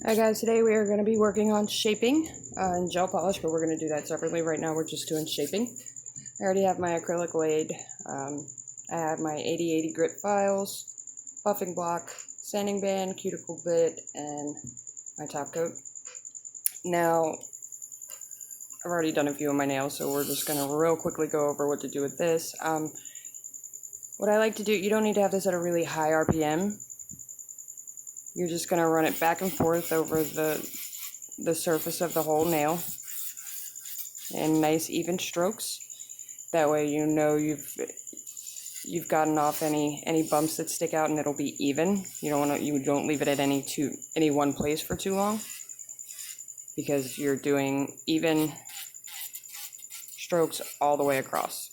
Hi guys, today we are going to be working on shaping and gel polish, but we're going to do that separately. Right now we're just doing shaping. I already have my acrylic laid. I have my 80/80 grit files, buffing block, sanding band, cuticle bit, and my top coat. Now, I've already done a few of my nails, so we're just going to real quickly go over what to do with this. What I like to do, you don't need to have this at a really high RPM. You're just going to run it back and forth over the surface of the whole nail in nice even strokes. That way you know you've gotten off any bumps that stick out, and it'll be even. You don't leave it at any one place for too long, because you're doing even strokes all the way across.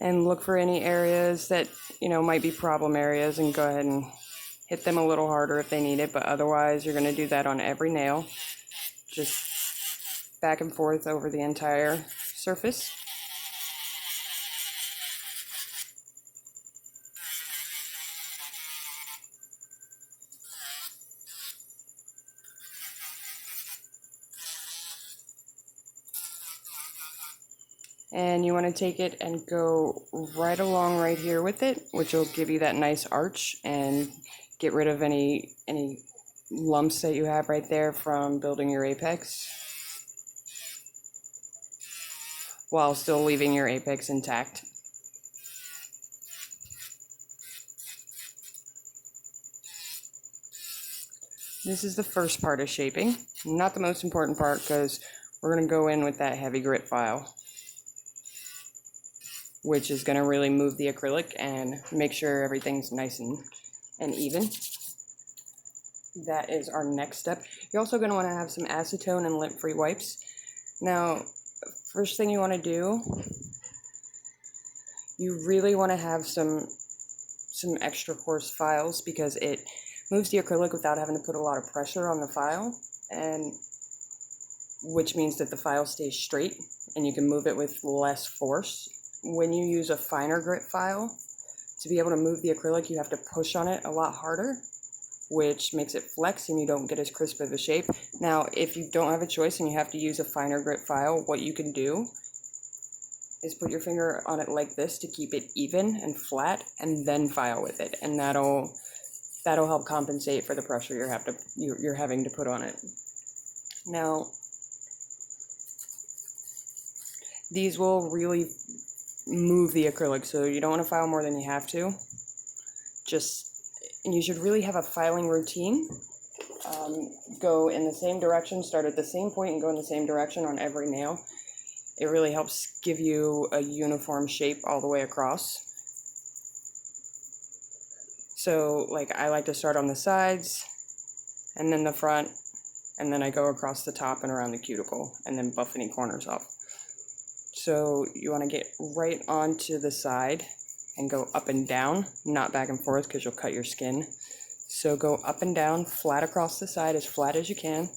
And look for any areas that might be problem areas, and go ahead and hit them a little harder if they need it. But otherwise, you're going to do that on every nail, just back and forth over the entire surface. And you want to take it and go right along right here with it, which will give you that nice arch and get rid of any lumps that you have right there from building your apex, while still leaving your apex intact. This is the first part of shaping, not the most important part, because we're going to go in with that heavy grit file, which is going to really move the acrylic and make sure everything's nice and even. That is our next step. You're also going to want to have some acetone and lint-free wipes. Now, first thing you want to do, you really want to have some extra coarse files, because it moves the acrylic without having to put a lot of pressure on the file, and which means that the file stays straight and you can move it with less force. When you use a finer grit file, to be able to move the acrylic, you have to push on it a lot harder, which makes it flex and you don't get as crisp of a shape. Now, if you don't have a choice and you have to use a finer grit file, what you can do is put your finger on it like this to keep it even and flat, and then file with it, and that'll help compensate for the pressure you're having to put on it. Now, these will really move the acrylic, so you don't want to file more than you have to. And you should really have a filing routine. Go in the same direction, start at the same point, and go in the same direction on every nail. It really helps give you a uniform shape all the way across. So, like, I like to start on the sides, and then the front, and then I go across the top and around the cuticle, and then buff any corners off. So you want to get right onto the side and go up and down, not back and forth, because you'll cut your skin. So go up and down, flat across the side, as flat as you can,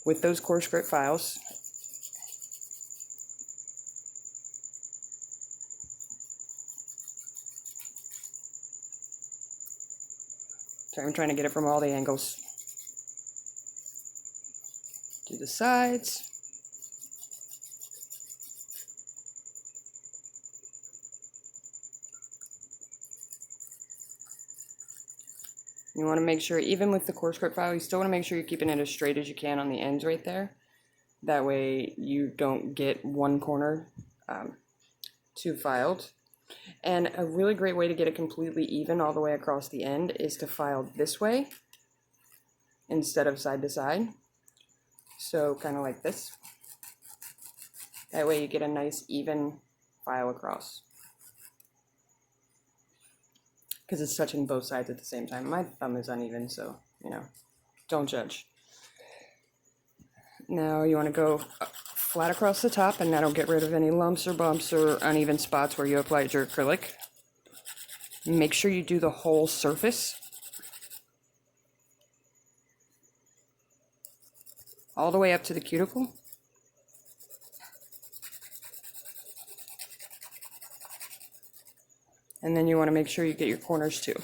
with those coarse grit files. So I'm trying to get it from all the angles. Do the sides. You want to make sure, even with the coarse grit file, you still want to make sure you're keeping it as straight as you can on the ends right there. That way you don't get one corner too filed. And a really great way to get it completely even all the way across the end is to file this way instead of side to side. So kind of like this. That way you get a nice even file across, because it's touching both sides at the same time. My thumb is uneven, so, don't judge. Now you want to go flat across the top, and that'll get rid of any lumps or bumps or uneven spots where you applied your acrylic. Make sure you do the whole surface. All the way up to the cuticle. And then you want to make sure you get your corners too.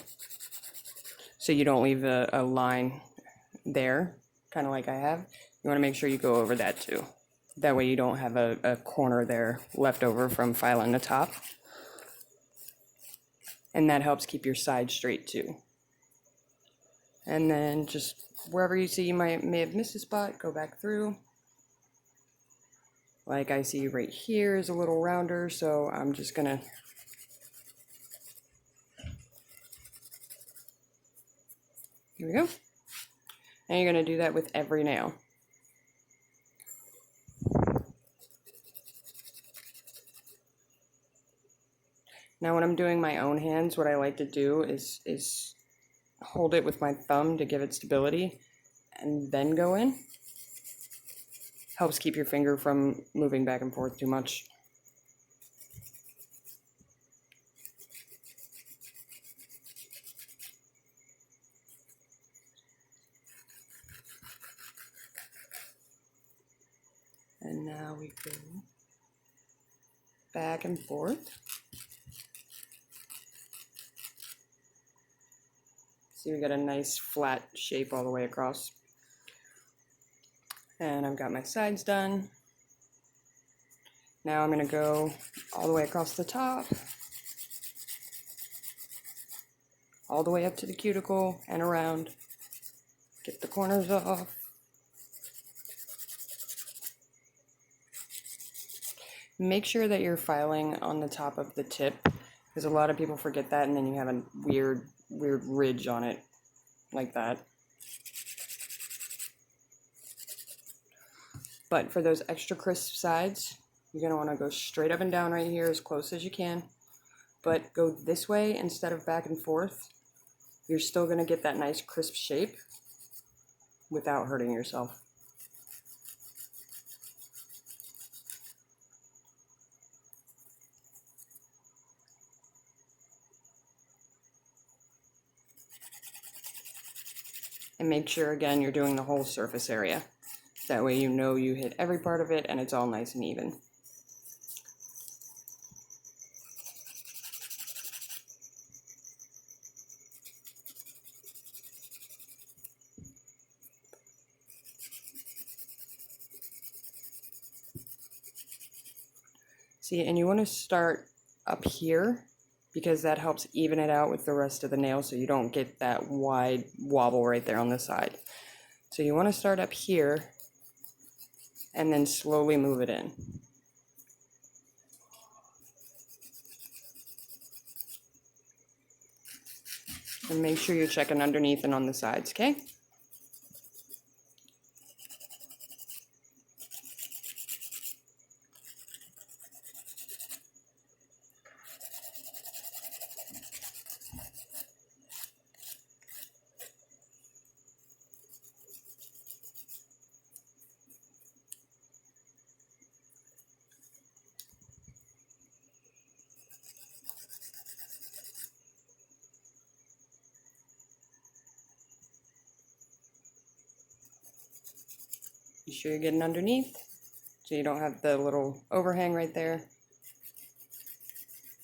So you don't leave a line there, kind of like I have. You want to make sure you go over that too. That way you don't have a corner there left over from filing the top. And that helps keep your side straight too. And then just wherever you see you may have missed a spot, go back through. Like I see right here is a little rounder, so I'm just gonna here we go. And you're gonna do that with every nail. Now when I'm doing my own hands, what I like to do is hold it with my thumb to give it stability and then go in. Helps keep your finger from moving back and forth too much. And now we go back and forth. So you get a nice flat shape all the way across. And I've got my sides done. Now I'm going to go all the way across the top, all the way up to the cuticle and around. Get the corners off. Make sure that you're filing on the top of the tip, because a lot of people forget that, and then you have a weird ridge on it, like that. But for those extra crisp sides, you're going to want to go straight up and down right here as close as you can, but go this way instead of back and forth. You're still going to get that nice crisp shape without hurting yourself. And make sure, again, you're doing the whole surface area. That way you know you hit every part of it and it's all nice and even. See, and you want to start up here because that helps even it out with the rest of the nail so you don't get that wide wobble right there on the side. So you want to start up here and then slowly move it in. And make sure you're checking underneath and on the sides, okay? Be sure you're getting underneath so you don't have the little overhang right there,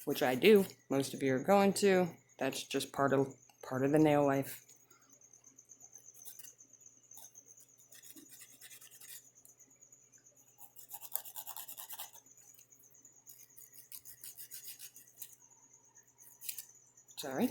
which I do. Most of you are going to. That's just part of the nail life. Sorry.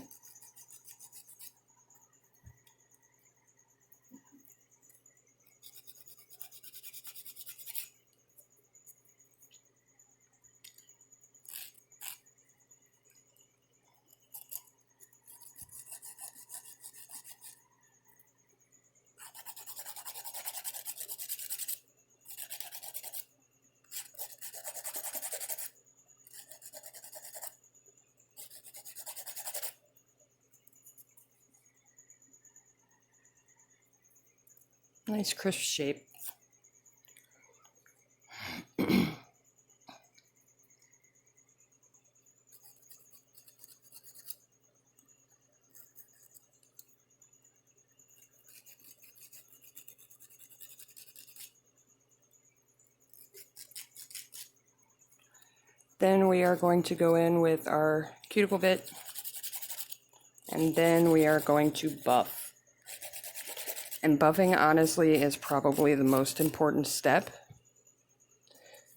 Nice crisp shape. Then we are going to go in with our cuticle bit, and then we are going to buff. And buffing, honestly, is probably the most important step,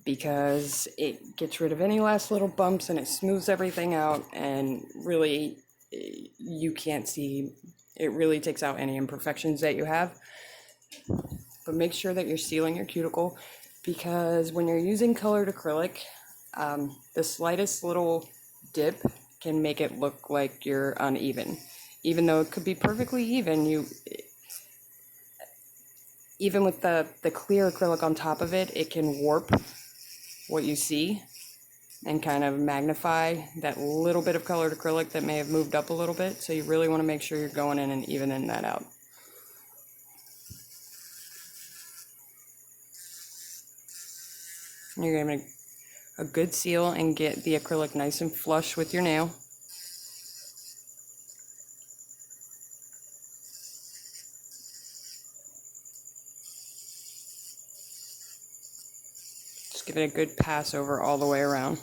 because it gets rid of any last little bumps and it smooths everything out, and really you can't see, it really takes out any imperfections that you have. But make sure that you're sealing your cuticle, because when you're using colored acrylic, the slightest little dip can make it look like you're uneven. Even though it could be perfectly even, even with the clear acrylic on top of it, it can warp what you see and kind of magnify that little bit of colored acrylic that may have moved up a little bit. So you really want to make sure you're going in and evening that out. You're going to make a good seal and get the acrylic nice and flush with your nail. Just give it a good pass over all the way around.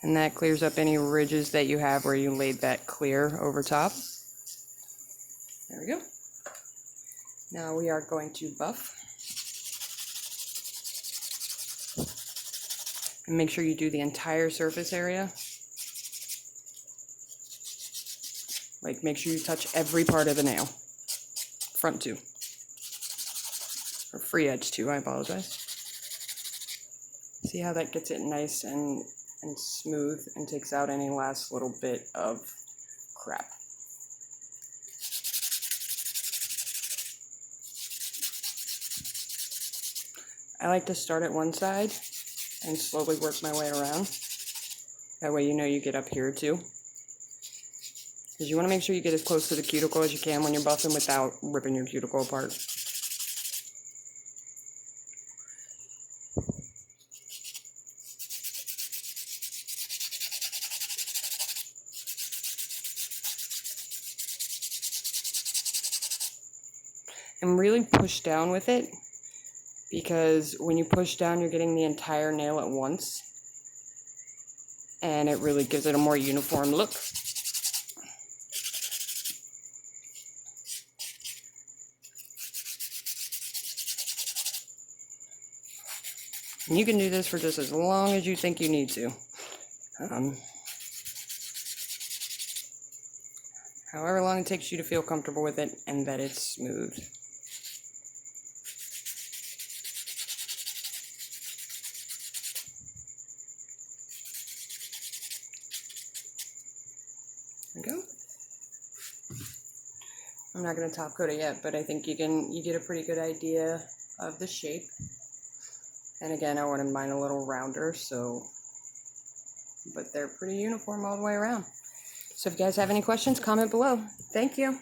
And that clears up any ridges that you have where you laid that clear over top. There we go. Now we are going to buff. And make sure you do the entire surface area. Like, make sure you touch every part of the nail. Front too. Or free edge too, I apologize. See how that gets it nice and smooth and takes out any last little bit of crap. I like to start at one side and slowly work my way around. That way you know you get up here too. Because you want to make sure you get as close to the cuticle as you can when you're buffing without ripping your cuticle apart. And really push down with it, because when you push down, you're getting the entire nail at once, and it really gives it a more uniform look. And you can do this for just as long as you think you need to. However long it takes you to feel comfortable with it and that it's smooth. There we go. I'm not going to top coat it yet, but I think you get a pretty good idea of the shape. And again, I wanted mine a little rounder, but they're pretty uniform all the way around. So if you guys have any questions, comment below. Thank you.